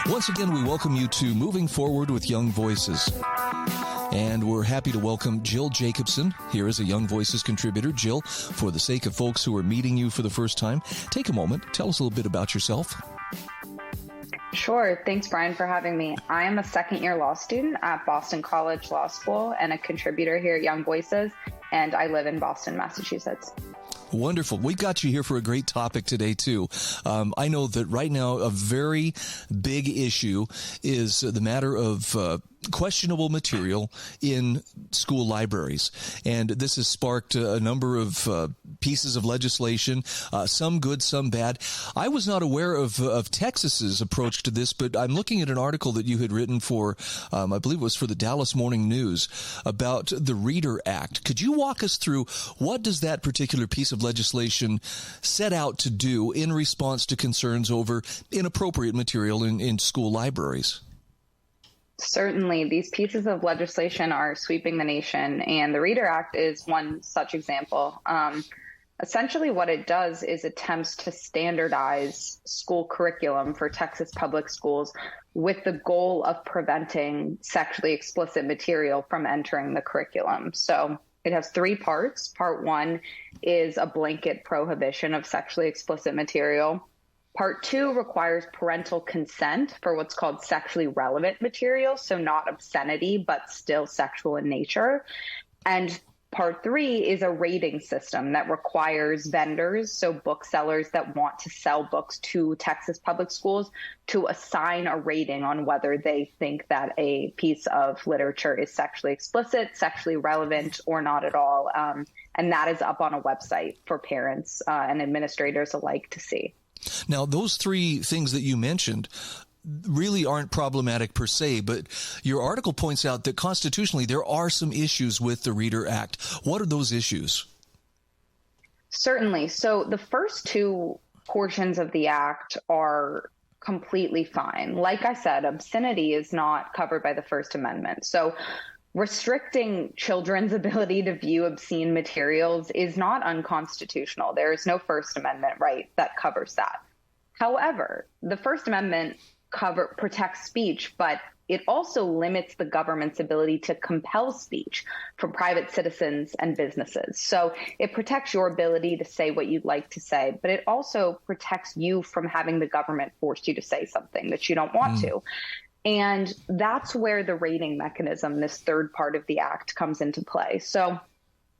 Once again, we welcome you to Moving Forward with Young Voices. And we're happy to welcome Jill Jacobson here as a Young Voices contributor. Jill, for the sake of folks who are meeting you for the first time, take a moment, tell us a little bit about yourself. Sure. Thanks, Brian, for having me. I am a second-year law student at Boston College Law School and a contributor here at Young Voices, and I live in Boston, Massachusetts. Wonderful. We've got you here for a great topic today, too. I know that right now a very big issue is the matter of questionable material in school libraries. And this has sparked a number of pieces of legislation, some good, some bad. I was not aware of Texas's approach to this, but I'm looking at an article that you had written for, I believe it was for the Dallas Morning News, about the Reader Act. Could you walk us through what does that particular piece of legislation set out to do in response to concerns over inappropriate material in school libraries? Certainly, these pieces of legislation are sweeping the nation, and the Reader Act is one such example. Essentially, what it does is attempts to standardize school curriculum for Texas public schools with the goal of preventing sexually explicit material from entering the curriculum. So it has three parts. Part one is a blanket prohibition of sexually explicit material. Part two requires parental consent for what's called sexually relevant material, so not obscenity, but still sexual in nature. And part three is a rating system that requires vendors, so booksellers that want to sell books to Texas public schools, to assign a rating on whether they think that a piece of literature is sexually explicit, sexually relevant, or not at all. And that is up on a website for parents and administrators alike to see. Now, those three things that you mentioned really aren't problematic per se, but your article points out that constitutionally there are some issues with the Reader Act. What are those issues? Certainly. So the first two portions of the act are completely fine. Like I said, obscenity is not covered by the First Amendment. So restricting children's ability to view obscene materials is not unconstitutional. There is no First Amendment right that covers that. However, the First Amendment protects speech, but it also limits the government's ability to compel speech from private citizens and businesses. So it protects your ability to say what you'd like to say, but it also protects you from having the government force you to say something that you don't want to. And that's where the rating mechanism, this third part of the act, comes into play. So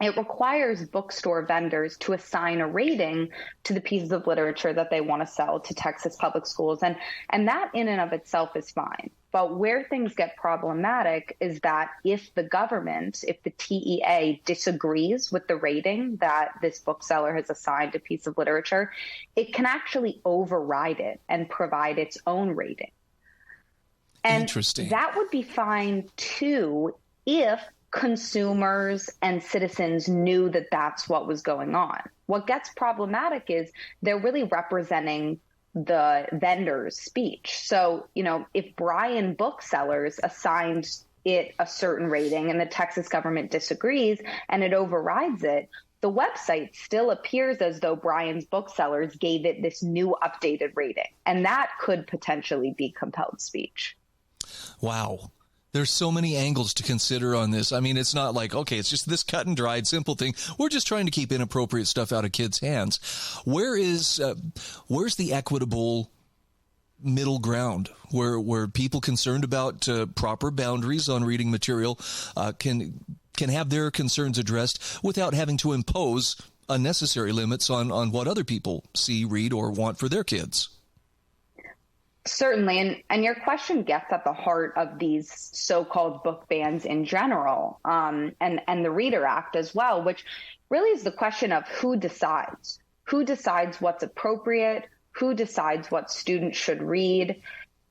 it requires bookstore vendors to assign a rating to the pieces of literature that they want to sell to Texas public schools. And that in and of itself is fine. But where things get problematic is that if the government, if the TEA disagrees with the rating that this bookseller has assigned a piece of literature, it can actually override it and provide its own rating. And interesting. That would be fine, too, if consumers and citizens knew that that's what was going on. What gets problematic is they're really representing the vendor's speech. So, if Bryan Booksellers assigned it a certain rating and the Texas government disagrees and it overrides it, the website still appears as though Bryan's Booksellers gave it this new updated rating. And that could potentially be compelled speech. Wow. There's so many angles to consider on this. I mean, it's not like, okay, it's just this cut and dried simple thing. We're just trying to keep inappropriate stuff out of kids' hands. Where's the equitable middle ground where people concerned about proper boundaries on reading material can have their concerns addressed without having to impose unnecessary limits on what other people see, read, or want for their kids? Certainly. And your question gets at the heart of these so-called book bans in general, and the Reader Act as well, which really is the question of who decides what's appropriate, who decides what students should read.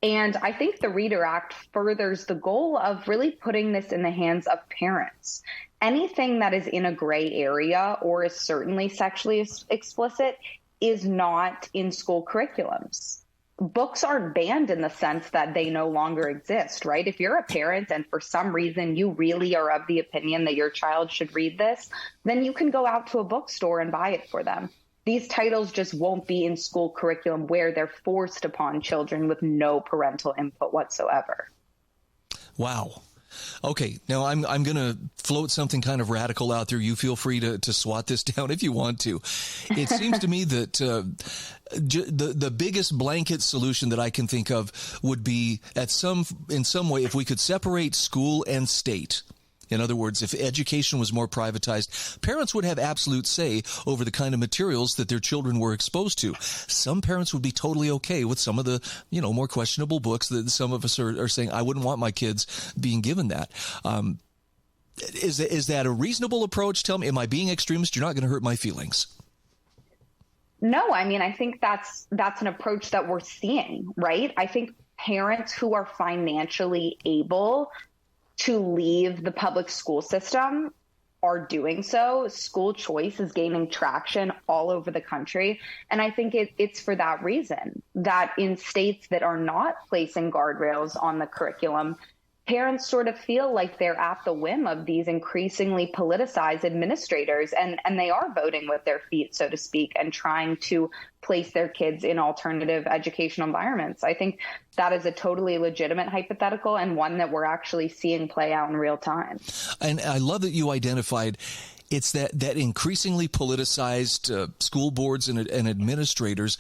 And I think the Reader Act furthers the goal of really putting this in the hands of parents. Anything that is in a gray area or is certainly sexually explicit is not in school curriculums. Books aren't banned in the sense that they no longer exist, right? If you're a parent and for some reason you really are of the opinion that your child should read this, then you can go out to a bookstore and buy it for them. these titles just won't be in school curriculum where they're forced upon children with no parental input whatsoever. Wow. Okay, now I'm going to float something kind of radical out there. You feel free to swat this down if you want to. It seems to me that the biggest blanket solution that I can think of would be in some way if we could separate school and state. In other words, if education was more privatized, parents would have absolute say over the kind of materials that their children were exposed to. Some parents would be totally okay with some of the, more questionable books that some of us are saying, I wouldn't want my kids being given that. Is that a reasonable approach? Tell me, am I being extremist? You're not going to hurt my feelings. No, I mean, I think that's an approach that we're seeing, right? I think parents who are financially able to leave the public school system are doing so. School choice is gaining traction all over the country. And I think it's for that reason that in states that are not placing guardrails on the curriculum, parents sort of feel like they're at the whim of these increasingly politicized administrators, and they are voting with their feet, so to speak, and trying to place their kids in alternative educational environments. I think that is a totally legitimate hypothetical and one that we're actually seeing play out in real time. And I love that you identified it's that increasingly politicized school boards and administrators.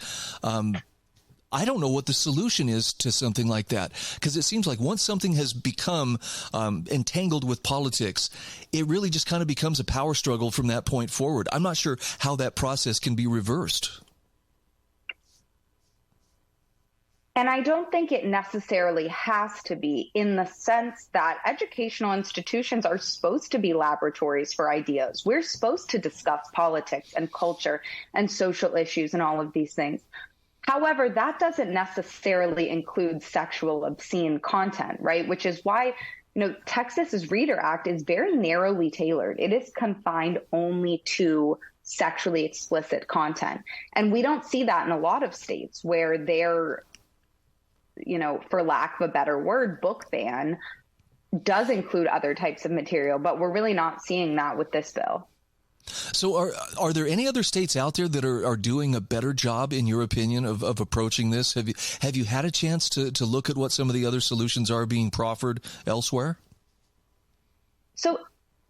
I don't know what the solution is to something like that, because it seems like once something has become entangled with politics, it really just kind of becomes a power struggle from that point forward. I'm not sure how that process can be reversed. And I don't think it necessarily has to be, in the sense that educational institutions are supposed to be laboratories for ideas. We're supposed to discuss politics and culture and social issues and all of these things. However, that doesn't necessarily include sexual obscene content, right? Which is why, Texas's Reader Act is very narrowly tailored. It is confined only to sexually explicit content. And we don't see that in a lot of states where they're, for lack of a better word, book ban does include other types of material, but we're really not seeing that with this bill. So are there any other states out there that are doing a better job, in your opinion, of approaching this? Have you had a chance to look at what some of the other solutions are being proffered elsewhere? So,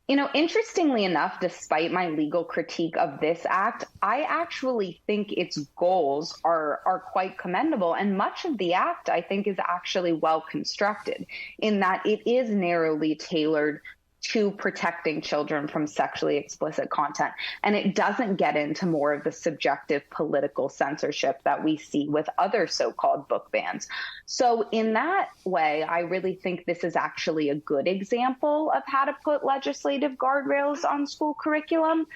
interestingly enough, despite my legal critique of this act, I actually think its goals are quite commendable. And much of the act, I think, is actually well constructed in that it is narrowly tailored to protecting children from sexually explicit content. And it doesn't get into more of the subjective political censorship that we see with other so-called book bans. So in that way, I really think this is actually a good example of how to put legislative guardrails on school curriculum.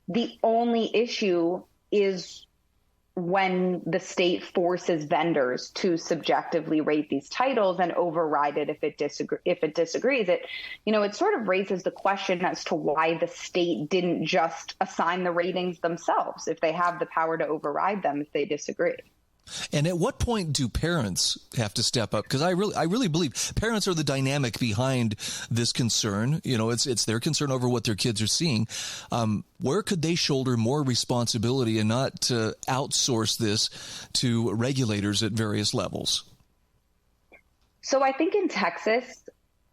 The only issue is when the state forces vendors to subjectively rate these titles and override it if it disagrees. It sort of raises the question as to why the state didn't just assign the ratings themselves if they have the power to override them if they disagree. And at what point do parents have to step up? Because I really believe parents are the dynamic behind this concern. It's their concern over what their kids are seeing. Where could they shoulder more responsibility and not outsource this to regulators at various levels? So I think in Texas,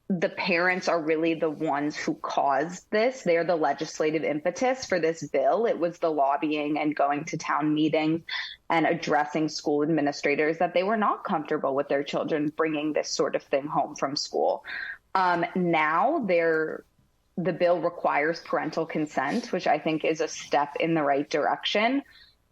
the parents are really the ones who caused this. They're the legislative impetus for this bill. It was the lobbying and going to town meetings and addressing school administrators that they were not comfortable with their children bringing this sort of thing home from school. Now the bill requires parental consent, which I think is a step in the right direction.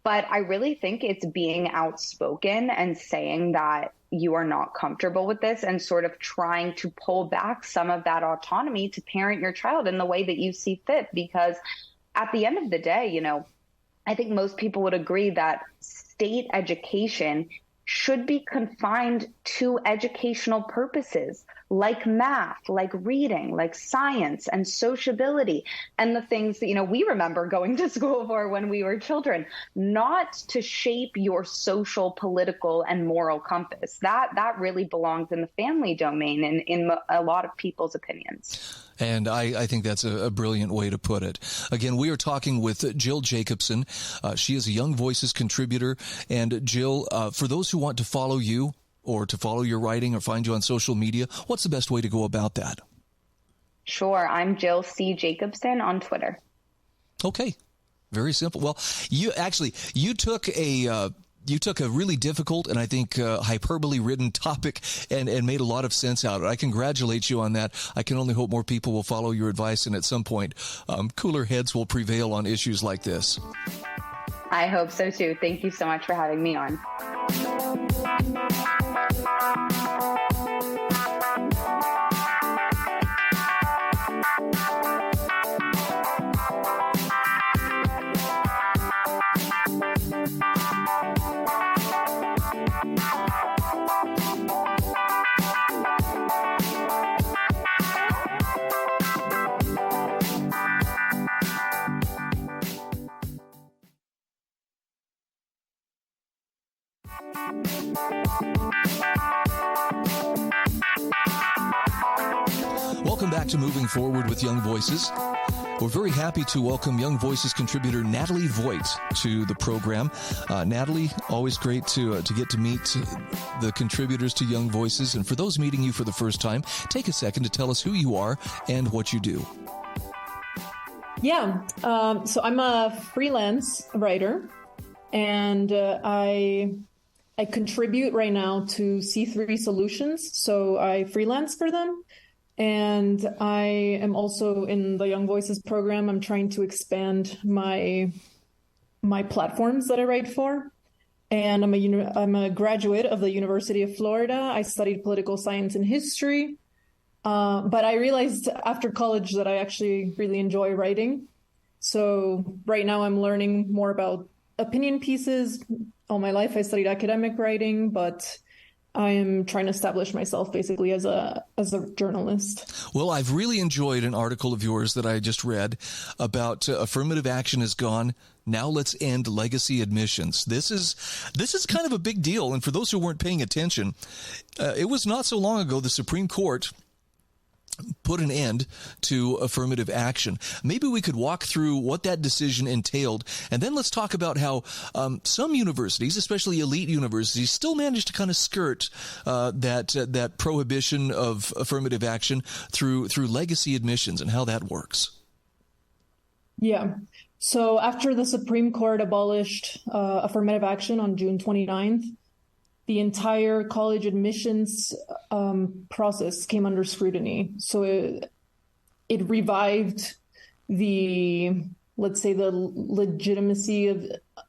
But I really think it's being outspoken and saying that you are not comfortable with this and sort of trying to pull back some of that autonomy to parent your child in the way that you see fit. Because at the end of the day, I think most people would agree that state education should be confined to educational purposes. like math, like reading, like science and sociability, and the things that, we remember going to school for when we were children, not to shape your social, political, and moral compass. That really belongs in the family domain in a lot of people's opinions. And I think that's a brilliant way to put it. Again, we are talking with Jill Jacobson. She is a Young Voices contributor. And Jill, for those who want to follow you or to follow your writing or find you on social media, what's the best way to go about that? Sure. I'm Jill C. Jacobson on Twitter. Okay. Very simple. Well, you took a really difficult and I think hyperbole-ridden topic and made a lot of sense out of it. I congratulate you on that. I can only hope more people will follow your advice, and at some point, cooler heads will prevail on issues like this. I hope so, too. Thank you so much for having me on. Welcome back to Moving Forward with Young Voices. We're very happy to welcome Young Voices contributor Nathalie Voit to the program. Nathalie, always great to get to meet the contributors to Young Voices. And for those meeting you for the first time, take a second to tell us who you are and what you do. Yeah, so I'm a freelance writer, and I contribute right now to C3 Solutions. So I freelance for them. And I am also in the Young Voices program. I'm trying to expand my platforms that I write for. And I'm a graduate of the University of Florida. I studied political science and history. But I realized after college that I actually really enjoy writing. So right now I'm learning more about opinion pieces. All my life I studied academic writing, but I am trying to establish myself basically as a journalist. Well, I've really enjoyed an article of yours that I just read about affirmative action is gone. Now let's end legacy admissions. This is kind of a big deal. And for those who weren't paying attention, it was not so long ago the Supreme Court put an end to affirmative action. Maybe we could walk through what that decision entailed, and then let's talk about how some universities, especially elite universities, still manage to kind of skirt that prohibition of affirmative action through legacy admissions and how that works. Yeah. So after the Supreme Court abolished affirmative action on June 29th, the entire college admissions process came under scrutiny. So it revived the legitimacy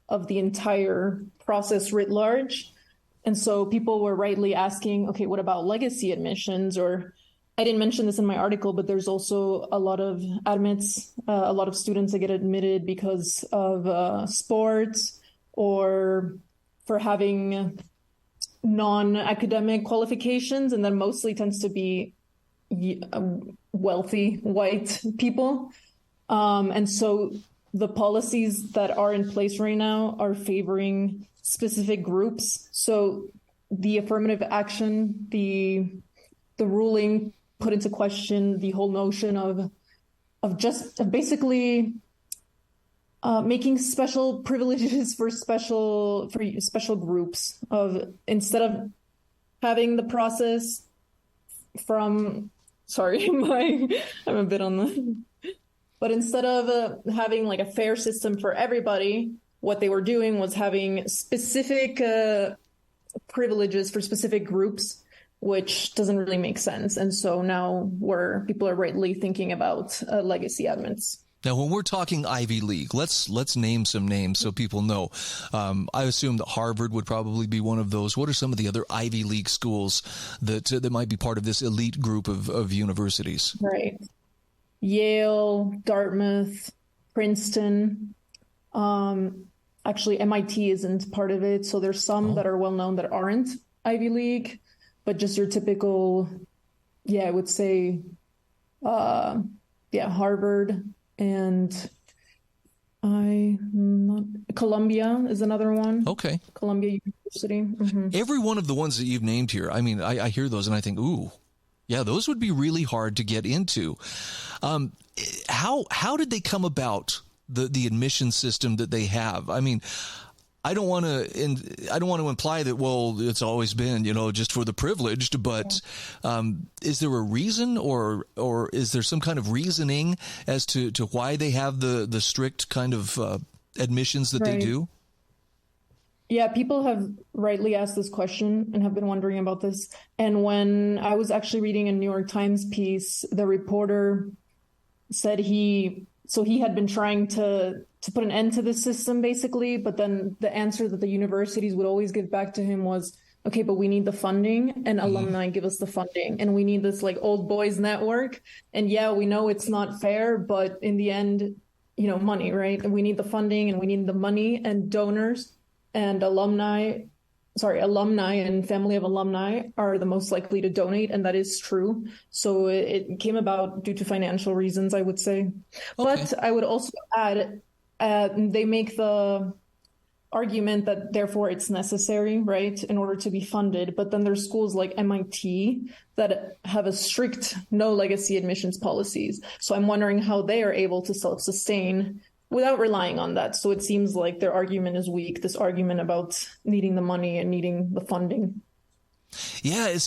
of the entire process writ large. And so people were rightly asking, okay, what about legacy admissions? Or I didn't mention this in my article, but there's also a lot of a lot of students that get admitted because of sports or for having non-academic qualifications, and that mostly tends to be wealthy white people. And so the policies that are in place right now are favoring specific groups. So the affirmative action, the ruling put into question the whole notion of basically making special privileges for special groups. Instead of having the process from, I'm a bit on the, but instead of having like a fair system for everybody, what they were doing was having specific privileges for specific groups, which doesn't really make sense. And so now people are rightly thinking about legacy admits. Now, when we're talking Ivy League, let's name some names so people know. I assume that Harvard would probably be one of those. What are some of the other Ivy League schools that might be part of this elite group of universities? Right. Yale, Dartmouth, Princeton. Actually, MIT isn't part of it. So there's some that are well known that aren't Ivy League, but just your typical I would say, Harvard and Columbia is another one. Okay. Columbia University. Mm-hmm. Every one of the ones that you've named here, I mean, I hear those and I think, ooh, yeah, those would be really hard to get into. How did they come about, the admission system that they have? I mean, I don't want to imply that, well, it's always been, just for the privileged, but is there a reason or is there some kind of reasoning as to why they have the strict kind of admissions that they do? Yeah, people have rightly asked this question and have been wondering about this. And when I was actually reading a New York Times piece, the reporter said he had been trying to put an end to this system, basically. But then the answer that the universities would always give back to him was, okay, but we need the funding, and alumni give us the funding. And we need this like old boys network. And yeah, we know it's not fair, but in the end, money, right? And we need the funding and we need the money, and donors and alumni and family of alumni are the most likely to donate. And that is true. So it came about due to financial reasons, I would say. Okay. But I would also add, they make the argument that therefore it's necessary, right, in order to be funded. But then there's schools like MIT that have a strict no legacy admissions policies. So I'm wondering how they are able to self-sustain without relying on that. So it seems like their argument is weak, this argument about needing the money and needing the funding. Yeah,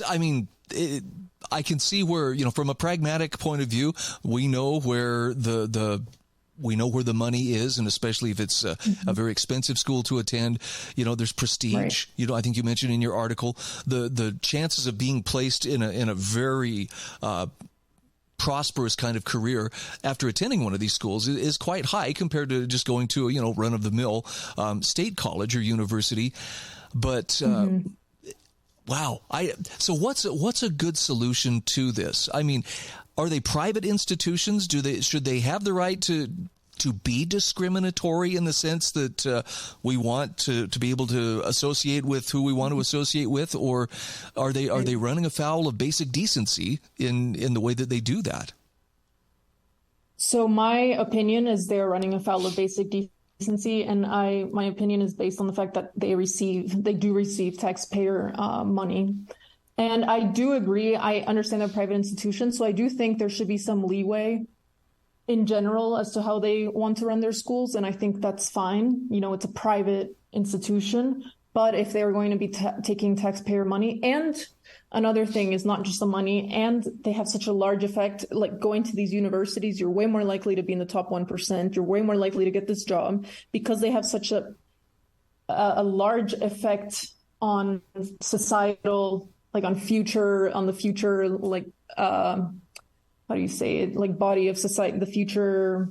I can see where, from a pragmatic point of view, we know where the money is, and especially if it's a very expensive school to attend, there's prestige. Right. I think you mentioned in your article the chances of being placed in a very prosperous kind of career after attending one of these schools is quite high compared to just going to a run-of-the-mill state college or university. But wow, so what's a good solution to this? I mean, are they private institutions? Should they have the right to be discriminatory in the sense that we want to be able to associate with who we want to associate with, or are they running afoul of basic decency in the way that they do that? So my opinion is they're running afoul of basic decency, and my opinion is based on the fact that they do receive taxpayer money. And I do agree. I understand they're private institutions, so I do think there should be some leeway in general as to how they want to run their schools. And I think that's fine. It's a private institution, but if they're going to be taking taxpayer money, and another thing is not just the money, and they have such a large effect, like going to these universities, you're way more likely to be in the top 1%. You're way more likely to get this job because they have such a large effect on societal, like on the future, like, how do you say it? Like body of society, the future,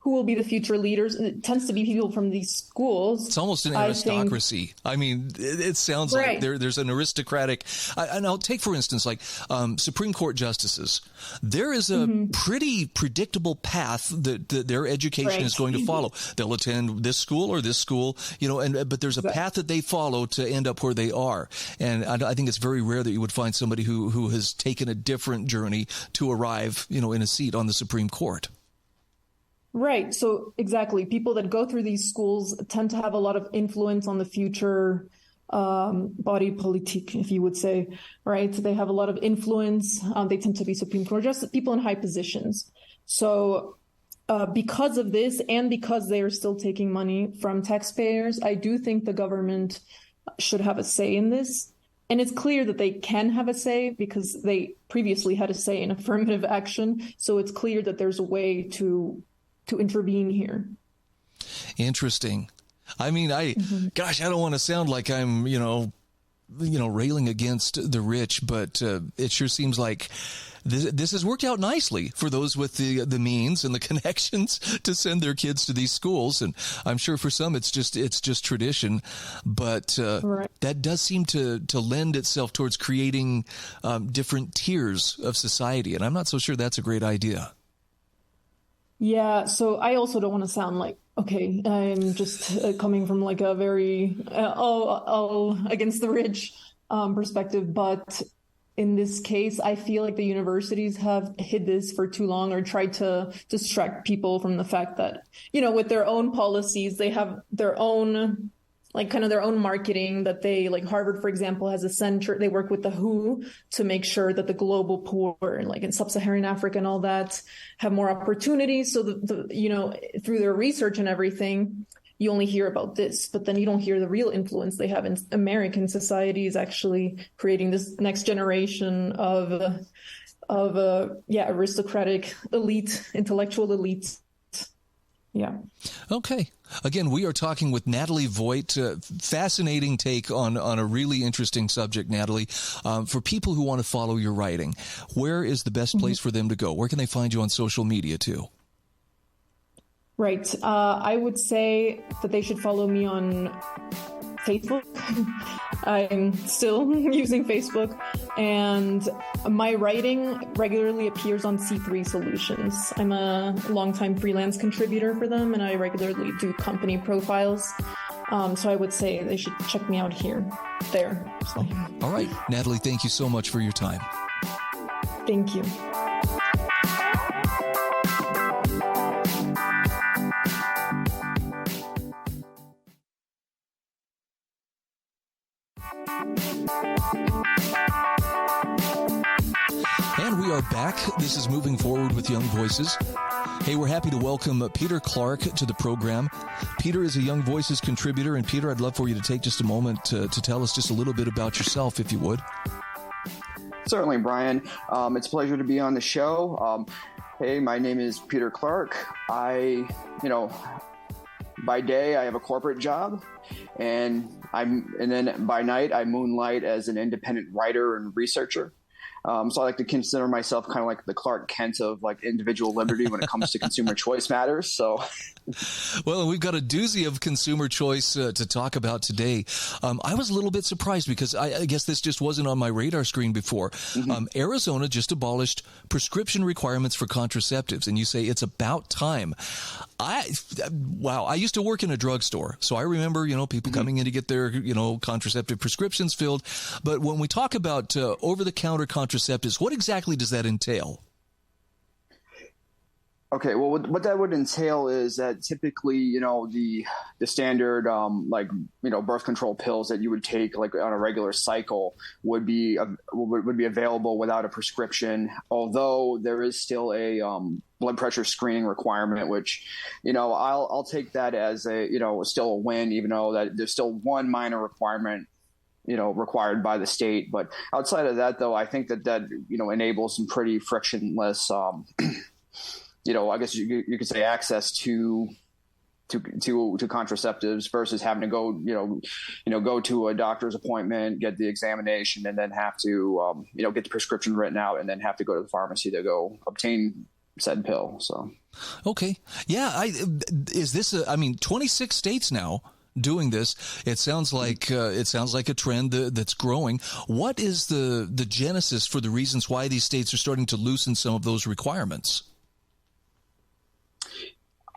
who will be the future leaders? And it tends to be people from these schools. It's almost an aristocracy. It sounds like there's an aristocratic. And I'll take, for instance, like Supreme Court justices. There is a pretty predictable path that their education is going to follow. They'll attend this school or this school, but there's a path that they follow to end up where they are. And I think it's very rare that you would find somebody who has taken a different journey to arrive, in a seat on the Supreme Court. Right. So exactly. People that go through these schools tend to have a lot of influence on the future body politique, if you would say, right? They have a lot of influence. They tend to be Supreme Court justice, people in high positions. So because of this, and because they are still taking money from taxpayers, I do think the government should have a say in this. And it's clear that they can have a say because they previously had a say in affirmative action. So it's clear that there's a way to intervene here. Interesting. I mean, I don't want to sound like I'm, railing against the rich, but it sure seems like this has worked out nicely for those with the means and the connections to send their kids to these schools. And I'm sure for some it's just tradition, but that does seem to lend itself towards creating different tiers of society. And I'm not so sure that's a great idea. Yeah, so I also don't want to sound like, okay, I'm just coming from like a very all against the rich perspective, but in this case, I feel like the universities have hid this for too long or tried to distract people from the fact that, with their own policies, they have their own, kind of their own marketing that they, like Harvard, for example, has a center. They work with the WHO to make sure that the global poor, like in sub-Saharan Africa and all that, have more opportunities. So through their research and everything, you only hear about this, but then you don't hear the real influence they have in American society is actually creating this next generation of aristocratic elite, intellectual elite. Yeah. Okay. Again, we are talking with Nathalie Voit. Fascinating take on a really interesting subject, Nathalie. For people who want to follow your writing, where is the best place for them to go? Where can they find you on social media too? Right. I would say that they should follow me on Facebook. I'm still using Facebook, and my writing regularly appears on C3 Solutions. I'm a longtime freelance contributor for them, and I regularly do company profiles. So I would say they should check me out there. So. All right. Nathalie, thank you so much for your time. Thank you. And we are back. This is Moving Forward with Young Voices. Hey, we're happy to welcome Peter Clark to the program. Peter is a Young Voices contributor. And Peter, I'd love for you to take just a moment to tell us just a little bit about yourself, if you would. Certainly, Brian. It's a pleasure to be on the show. Hey, my name is Peter Clark. By day, I have a corporate job, and then by night, I moonlight as an independent writer and researcher. So I like to consider myself kind of like the Clark Kent of like individual liberty when it comes to consumer choice matters. So, well, we've got a doozy of consumer choice to talk about today. I was a little bit surprised because I guess this just wasn't on my radar screen before. Arizona just abolished prescription requirements for contraceptives, and you say it's about time. I used to work in a drugstore, so I remember, people coming in to get their, contraceptive prescriptions filled. But when we talk about over-the-counter contraceptives, what exactly does that entail? Okay, well, what that would entail is that typically, the standard, birth control pills that you would take like on a regular cycle would be available without a prescription. Although there is still a blood pressure screening requirement, which, I'll take that as still a win, even though that there's still one minor requirement required by the state. But outside of that, though, I think that enables some pretty frictionless I guess you could say access to contraceptives versus having to go to a doctor's appointment, get the examination, and then have to get the prescription written out, and then have to go to the pharmacy to go obtain said pill. So, okay, yeah, is this 26 states now doing this? It sounds like a trend that's growing. What is the genesis for the reasons why these states are starting to loosen some of those requirements?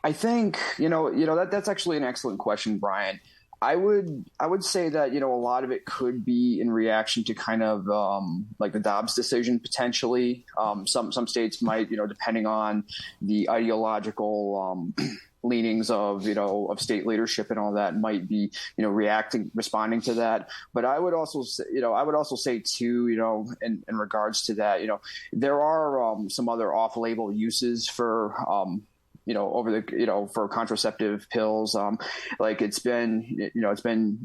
I think, that's actually an excellent question, Brian. I would say that, a lot of it could be in reaction to kind of like the Dobbs decision potentially. Some states might, depending on the ideological leanings of state leadership and all that, might be, responding to that. But I would also say too, in regards to that, there are some other off-label uses for for contraceptive pills. Like it's been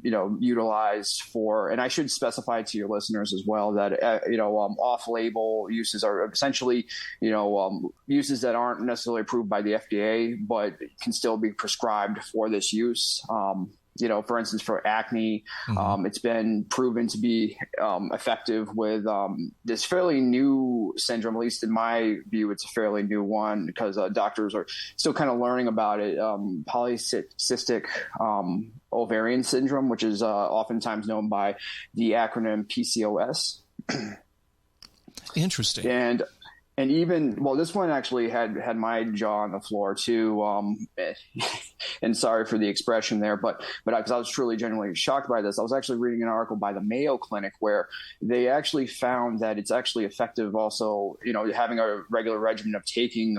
utilized for, and I should specify to your listeners as well that, off-label uses are essentially, uses that aren't necessarily approved by the FDA, but can still be prescribed for this use. For instance, for acne, it's been proven to be effective with this fairly new syndrome. At least in my view, it's a fairly new one because doctors are still kind of learning about it. Polycystic ovarian syndrome, which is oftentimes known by the acronym PCOS. Interesting. And even, well, this one actually had my jaw on the floor too. and sorry for the expression there, but because I was truly genuinely shocked by this. I was actually reading an article by the Mayo Clinic where they actually found that it's actually effective also, having a regular regimen of taking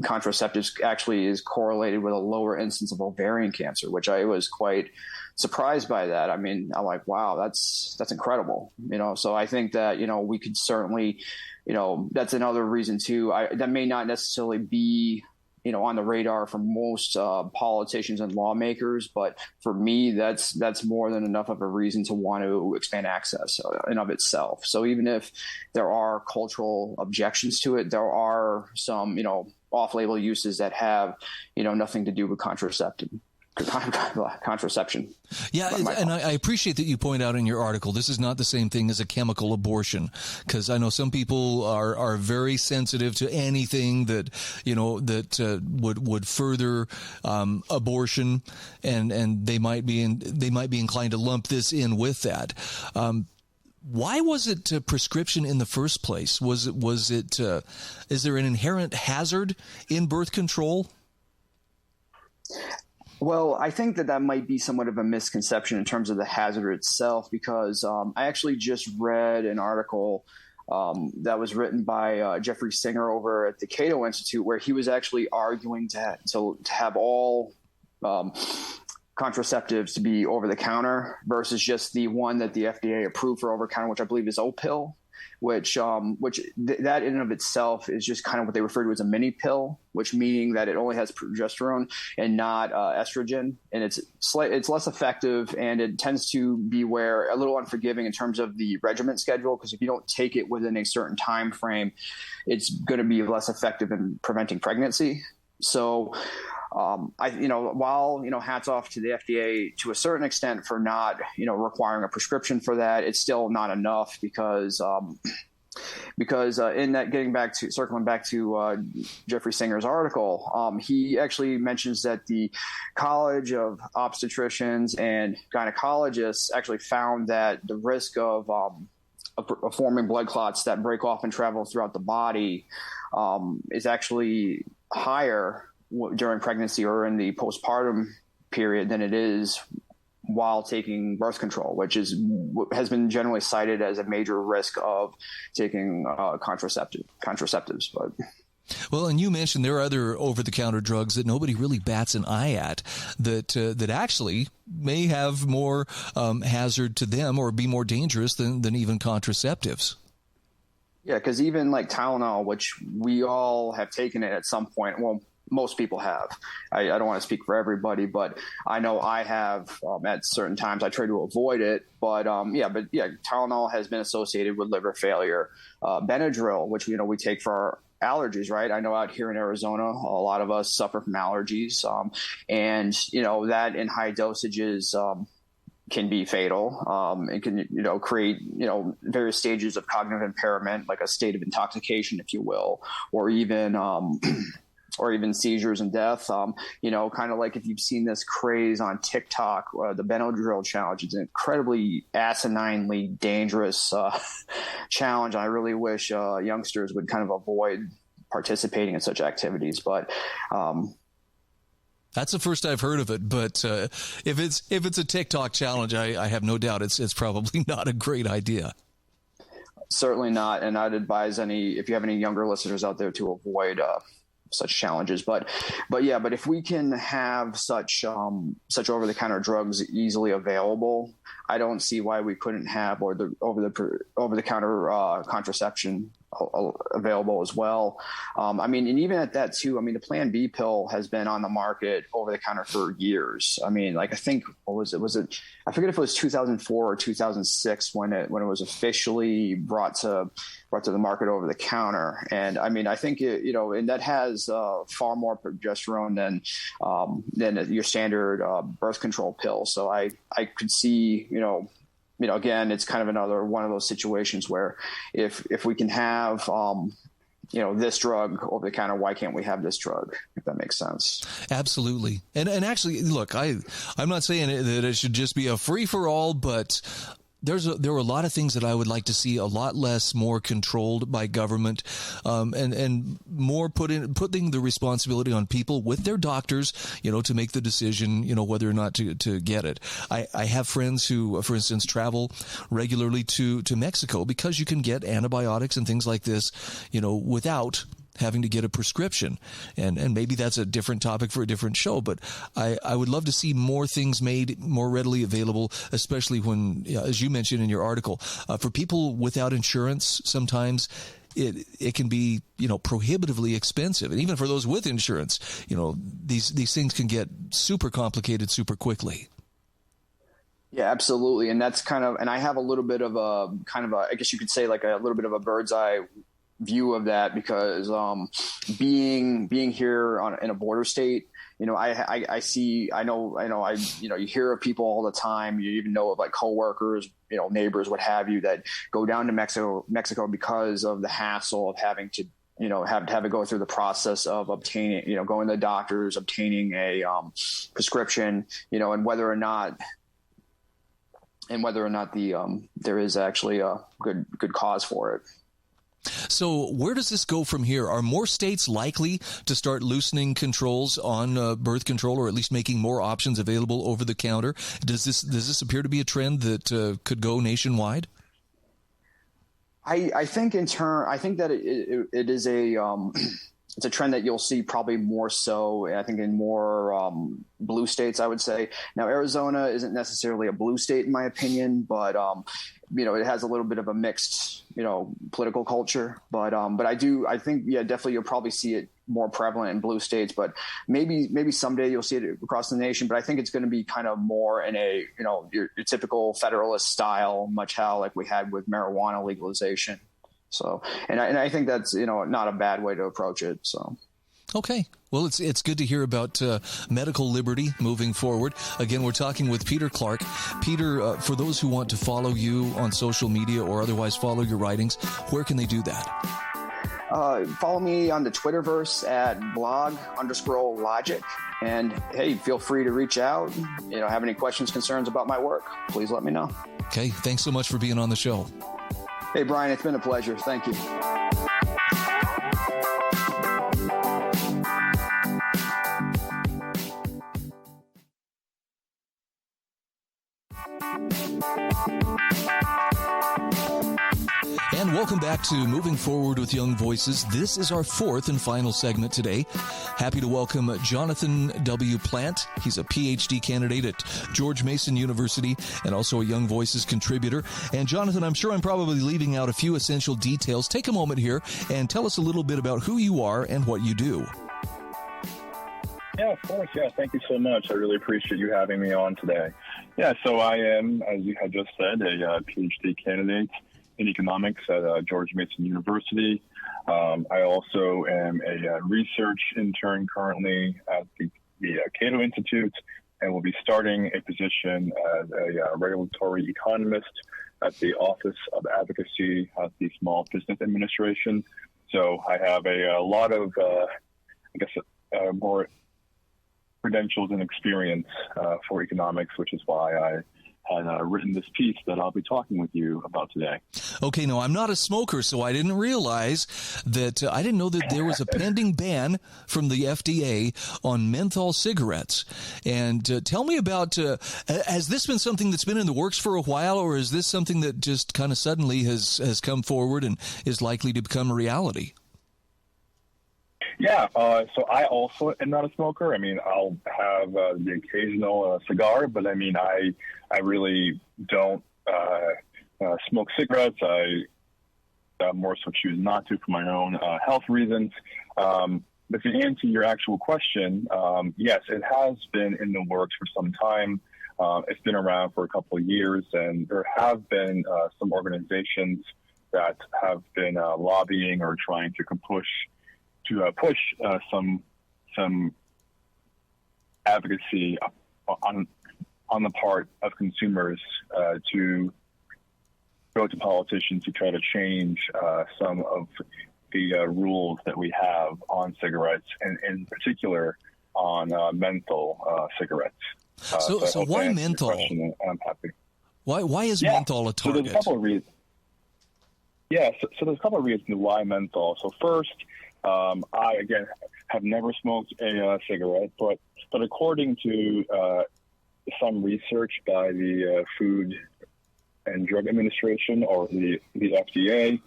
contraceptives actually is correlated with a lower incidence of ovarian cancer, which I was quite surprised by that. I mean, I'm like, wow, that's incredible. So I think that, we could certainly, that's another reason too. That may not necessarily be, on the radar for most politicians and lawmakers, but for me, that's more than enough of a reason to want to expand access in of itself. So even if there are cultural objections to it, there are some, off-label uses that have, nothing to do with contraception. Yeah, and I appreciate that you point out in your article, this is not the same thing as a chemical abortion, because I know some people are very sensitive to anything that would further abortion, and they might be inclined to lump this in with that. Why was it prescription in the first place? Was it? Is there an inherent hazard in birth control? Well, I think that might be somewhat of a misconception in terms of the hazard itself, because I actually just read an article that was written by Jeffrey Singer over at the Cato Institute, where he was actually arguing to have all contraceptives to be over the counter versus just the one that the FDA approved for over the counter, which I believe is O-pill, which that in and of itself is just kind of what they refer to as a mini pill, which meaning that it only has progesterone and not estrogen, and it's less effective, and it tends to be a little unforgiving in terms of the regimen schedule, because if you don't take it within a certain time frame, it's going to be less effective in preventing pregnancy. So while hats off to the FDA to a certain extent for not requiring a prescription for that, it's still not enough because in that circling back to Jeffrey Singer's article, he actually mentions that the College of Obstetricians and Gynecologists actually found that the risk of forming blood clots that break off and travel throughout the body is actually higher during pregnancy or in the postpartum period than it is while taking birth control, which has been generally cited as a major risk of taking contraceptives. But well, and you mentioned there are other over-the-counter drugs that nobody really bats an eye at that actually may have more hazard to them or be more dangerous than even contraceptives. Yeah, because even like Tylenol, which we all have taken it at some point. Well, most people have. I don't want to speak for everybody, but I know I have at certain times. I try to avoid it, but Tylenol has been associated with liver failure. Benadryl, which we take for our allergies, right? I know out here in Arizona, a lot of us suffer from allergies, and that in high dosages can be fatal. It can create various stages of cognitive impairment, like a state of intoxication, if you will, or even seizures and death. Kind of like if you've seen this craze on TikTok, the Benadryl challenge. It's an incredibly asininely dangerous challenge. I really wish youngsters would kind of avoid participating in such activities. But that's the first I've heard of it. But if it's a TikTok challenge, I have no doubt it's probably not a great idea. Certainly not. And I'd advise if you have any younger listeners out there to avoid such challenges, but if we can have such over-the-counter drugs easily available, I don't see why we couldn't have over-the-counter contraception available as well. And even at that too, the Plan B pill has been on the market over the counter for years. I think was it? I forget if it was 2004 or 2006 when it was officially brought to the market over the counter. And I think and that has far more progesterone than your standard birth control pill. So I could see again, it's kind of another one of those situations where if we can have, this drug over the counter, why can't we have this drug? If that makes sense. Absolutely. And actually, look, I'm not saying that it should just be a free for all, but there are a lot of things that I would like to see a lot less, more controlled by government, and more putting the responsibility on people with their doctors, to make the decision, whether or not to get it. I have friends who, for instance, travel regularly to Mexico because you can get antibiotics and things like this, without having to get a prescription. And maybe that's a different topic for a different show, but I would love to see more things made more readily available, especially when, as you mentioned in your article, for people without insurance, sometimes it can be, prohibitively expensive. And even for those with insurance, these things can get super complicated super quickly. Yeah, absolutely. And that's and I have a little bit of I guess you could say like a little bit of a bird's eye view of that, because being here in a border state, I you hear of people all the time. You even know of like coworkers, neighbors, what have you, that go down to Mexico because of the hassle of having to have to go through the process of obtaining, going to the doctors, obtaining a prescription, and whether or not there is actually a good cause for it. So where does this go from here? Are more states likely to start loosening controls on birth control, or at least making more options available over the counter? Does this appear to be a trend that could go nationwide? I think that it is it's a trend that you'll see probably more so, I think, in more blue states, I would say. Now, Arizona isn't necessarily a blue state, in my opinion, but it has a little bit of a mixed, political culture. But I think, definitely you'll probably see it more prevalent in blue states. But maybe someday you'll see it across the nation. But I think it's going to be kind of more in a, your typical federalist style, much how like we had with marijuana legalization. So, and I think that's, not a bad way to approach it. So. Okay. Well, it's good to hear about medical liberty moving forward. Again, we're talking with Peter Clark. Peter, for those who want to follow you on social media or otherwise follow your writings, where can they do that? Follow me on the Twitterverse at blog_logic. And hey, feel free to reach out. Have any questions, concerns about my work, please let me know. Okay. Thanks so much for being on the show. Hey, Brian, it's been a pleasure. Thank you. And welcome back to Moving Forward with Young Voices. This is our fourth and final segment today. Happy to welcome Jonathan W. Plante. He's a PhD candidate at George Mason University and also a Young Voices contributor. And Jonathan, I'm sure I'm probably leaving out a few essential details. Take a moment here and tell us a little bit about who you are and what you do. Yeah, of course. Yeah, thank you so much. I really appreciate you having me on today. Yeah, so I am, as you had just said, a PhD candidate in economics at George Mason University. I also am a research intern currently at the Cato Institute, and will be starting a position as a regulatory economist at the Office of Advocacy at the Small Business Administration. So I have a lot of, more credentials and experience for economics, which is why I had written this piece that I'll be talking with you about today. Okay, no, I'm not a smoker, so I didn't realize that, I didn't know that there was a pending ban from the FDA on menthol cigarettes. And tell me about, has this been something that's been in the works for a while, or is this something that just kind of suddenly has come forward and is likely to become a reality? Yeah, so I also am not a smoker. I mean, I'll have the occasional cigar, but I mean, I really don't smoke cigarettes. I more so choose not to for my own health reasons. But to answer your actual question, yes, it has been in the works for some time. It's been around for a couple of years, and there have been some organizations that have been lobbying or trying to push some advocacy on the part of consumers to go to politicians to try to change some of the rules that we have on cigarettes, and in particular on menthol cigarettes. So why menthol? I'm happy. Why is menthol a target? So there's a couple of reasons. Yeah, so there's a couple of reasons why menthol. So first, I, again, have never smoked a cigarette, but according to some research by the Food and Drug Administration, or the FDA,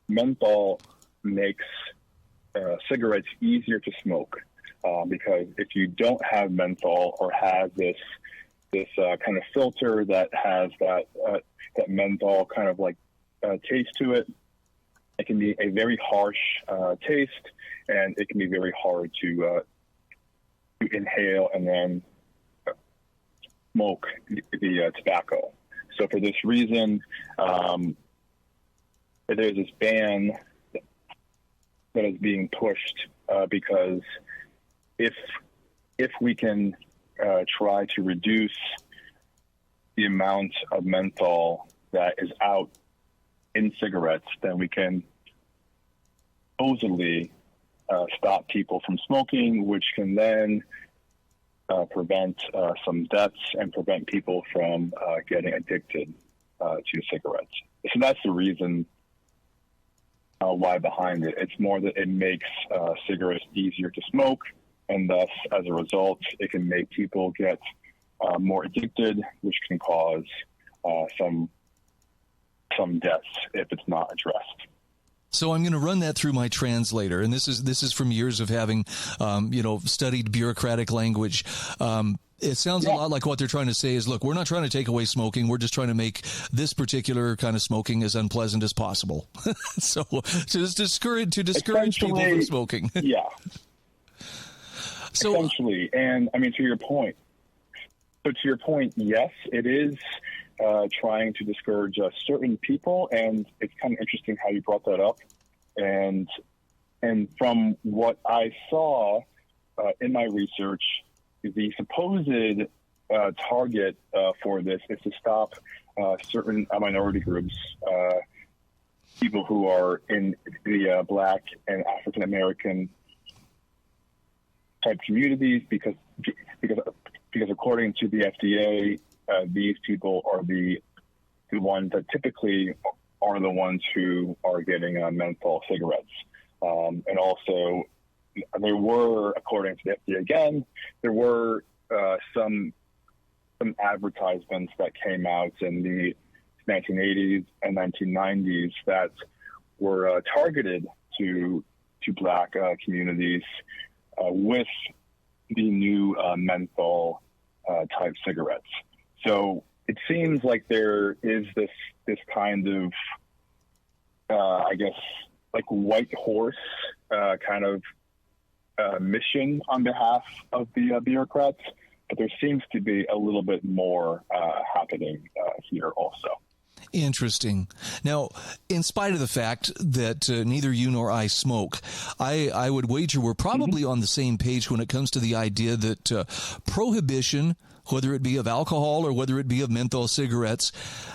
menthol makes cigarettes easier to smoke, because if you don't have menthol, or have this kind of filter that has that menthol kind of like taste to it, it can be a very harsh taste, and it can be very hard to inhale and then smoke the tobacco. So for this reason, there's this ban that is being pushed, because if we can try to reduce the amount of menthol that is out in cigarettes, then we can supposedly stop people from smoking, which can then prevent some deaths and prevent people from getting addicted to cigarettes. So that's the reason why behind it. It's more that it makes cigarettes easier to smoke, and thus, as a result, it can make people get more addicted, which can cause some deaths if it's not addressed. So I'm going to run that through my translator, and this is from years of having, studied bureaucratic language. It sounds a lot like what they're trying to say is, look, we're not trying to take away smoking. We're just trying to make this particular kind of smoking as unpleasant as possible. So to discourage people from smoking. Yeah. So, essentially, and I mean, to your point, yes, it is trying to discourage certain people, and it's kind of interesting how you brought that up. And from what I saw in my research, the supposed target for this is to stop certain minority groups, people who are in the Black and African American type communities, because according to the FDA, these people are the ones that typically are the ones who are getting menthol cigarettes. And also, there were, according to the FDA again, there were some advertisements that came out in the 1980s and 1990s that were targeted to Black communities with the new menthol type cigarettes. So it seems like there is this kind of, I guess, like white horse kind of mission on behalf of the bureaucrats, but there seems to be a little bit more happening here also. Interesting. Now, in spite of the fact that neither you nor I smoke, I would wager we're probably on the same page when it comes to the idea that prohibition, whether it be of alcohol or whether it be of menthol cigarettes,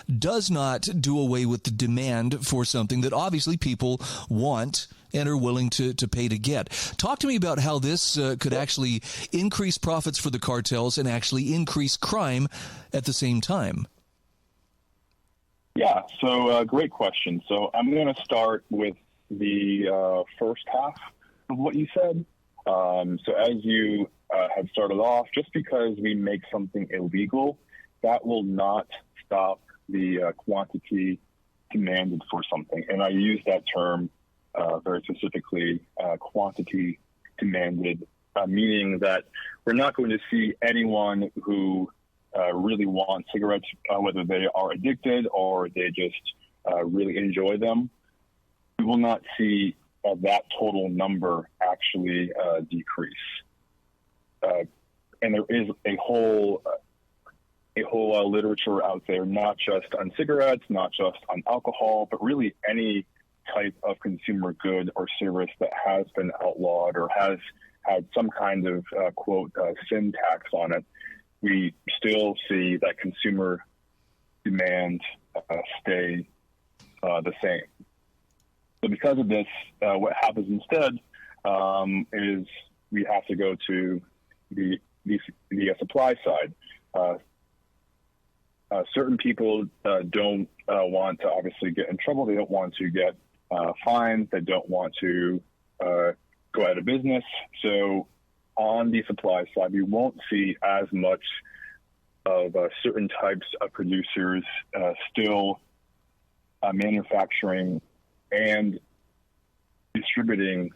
does not do away with the demand for something that obviously people want and are willing to pay to get. Talk to me about how this could actually increase profits for the cartels and actually increase crime at the same time. Yeah, so great question. So I'm going to start with the first half of what you said. So as you had started off, just because we make something illegal, that will not stop the quantity demanded for something. And I use that term very specifically, quantity demanded, meaning that we're not going to see anyone who really want cigarettes, whether they are addicted or they just really enjoy them. We will not see that total number actually decrease. And there is a whole literature out there, not just on cigarettes, not just on alcohol, but really any type of consumer good or service that has been outlawed or has had some kind of, quote, sin tax on it. We still see that consumer demand stay the same. So because of this, what happens instead is we have to go to the supply side. certain people don't want to obviously get in trouble. They don't want to get fined. They don't want to go out of business. So on the supply side, we won't see as much of certain types of producers still manufacturing and distributing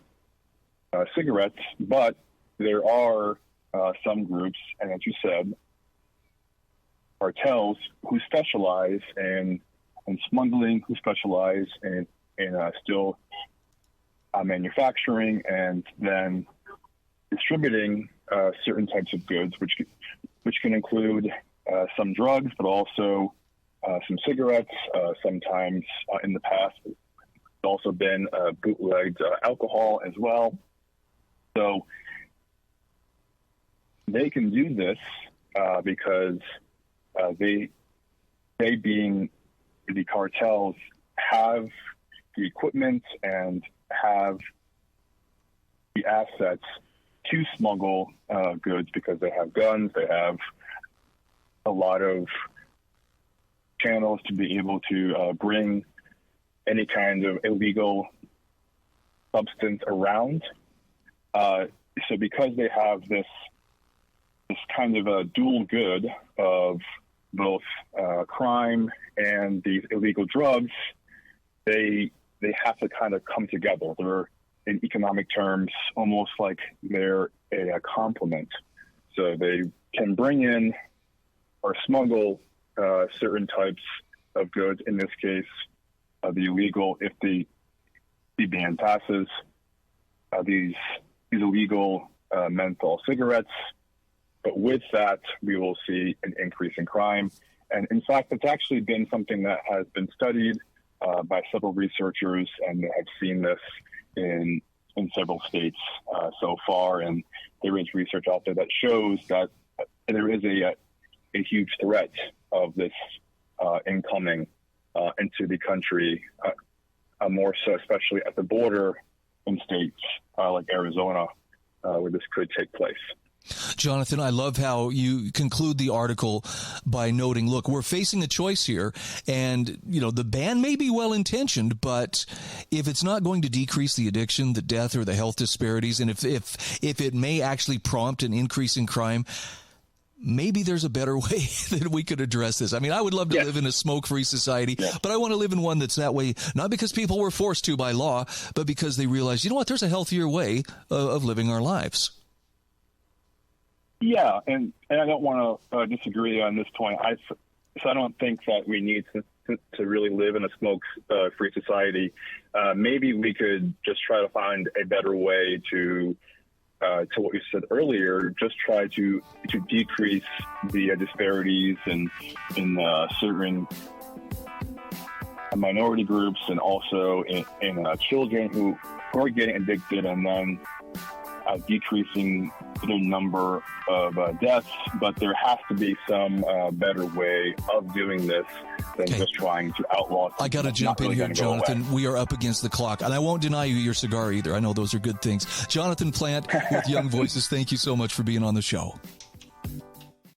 cigarettes, but there are some groups, and as you said, cartels who specialize in smuggling, who specialize in still manufacturing and then distributing certain types of goods, which can include some drugs, but also some cigarettes. Sometimes in the past, it's also been bootlegged alcohol as well. So they can do this because they being the cartels have the equipment and have the assets to smuggle goods, because they have guns, they have a lot of channels to be able to bring any kind of illegal substance around. So because they have this kind of a dual good of both crime and these illegal drugs, they have to kind of come together. They're, in economic terms, almost like they're a complement. So they can bring in or smuggle certain types of goods, in this case, the illegal, if the ban passes, these illegal menthol cigarettes. But with that, we will see an increase in crime. And in fact, it's actually been something that has been studied by several researchers, and they have seen this in several states so far. And there is research out there that shows that there is a huge threat of this incoming into the country, more so especially at the border in states like Arizona, where this could take place. Jonathan, I love how you conclude the article by noting, look, we're facing a choice here, and, you know, the ban may be well-intentioned, but if it's not going to decrease the addiction, the death, or the health disparities, and if it may actually prompt an increase in crime, maybe there's a better way that we could address this. I mean, I would love to live in a smoke-free society, but I want to live in one that's that way, not because people were forced to by law, but because they realized, you know what, there's a healthier way of living our lives. Yeah, and I don't want to disagree on this point. So I don't think that we need to really live in a smoke-free society. Maybe we could just try to find a better way to what you said earlier, just try to decrease the disparities in certain minority groups, and also in children who are getting addicted, and then decreasing the number of deaths. But there has to be some better way of doing this than just trying to outlaw. I got to jump in here, Jonathan. We are up against the clock, and I won't deny you your cigar either. I know those are good things. Jonathan Plante with Young Voices, thank you so much for being on the show.